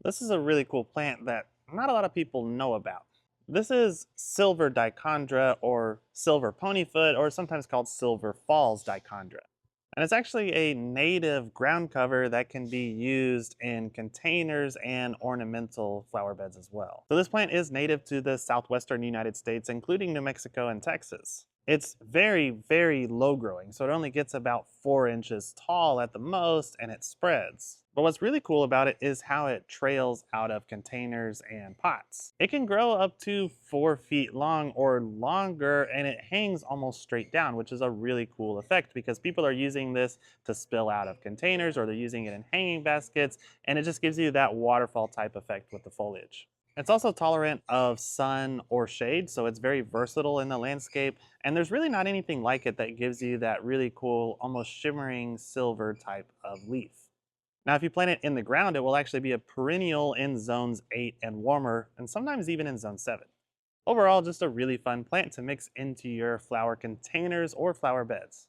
This is a really cool plant that not a lot of people know about. This is silver dichondra or silver ponyfoot or sometimes called silver falls dichondra. And it's actually a native ground cover that can be used in containers and ornamental flower beds as well. So this plant is native to the southwestern United States, including New Mexico and Texas. It's very, very low growing, so it only gets about 4 inches tall at the most and it spreads. But what's really cool about it is how it trails out of containers and pots. It can grow up to 4 feet long or longer and it hangs almost straight down, which is a really cool effect because people are using this to spill out of containers or they're using it in hanging baskets, and it just gives you that waterfall type effect with the foliage. It's also tolerant of sun or shade, so it's very versatile in the landscape, and there's really not anything like it that gives you that really cool, almost shimmering silver type of leaf. Now, if you plant it in the ground, it will actually be a perennial in zones 8 and warmer, and sometimes even in zone 7. Overall, just a really fun plant to mix into your flower containers or flower beds.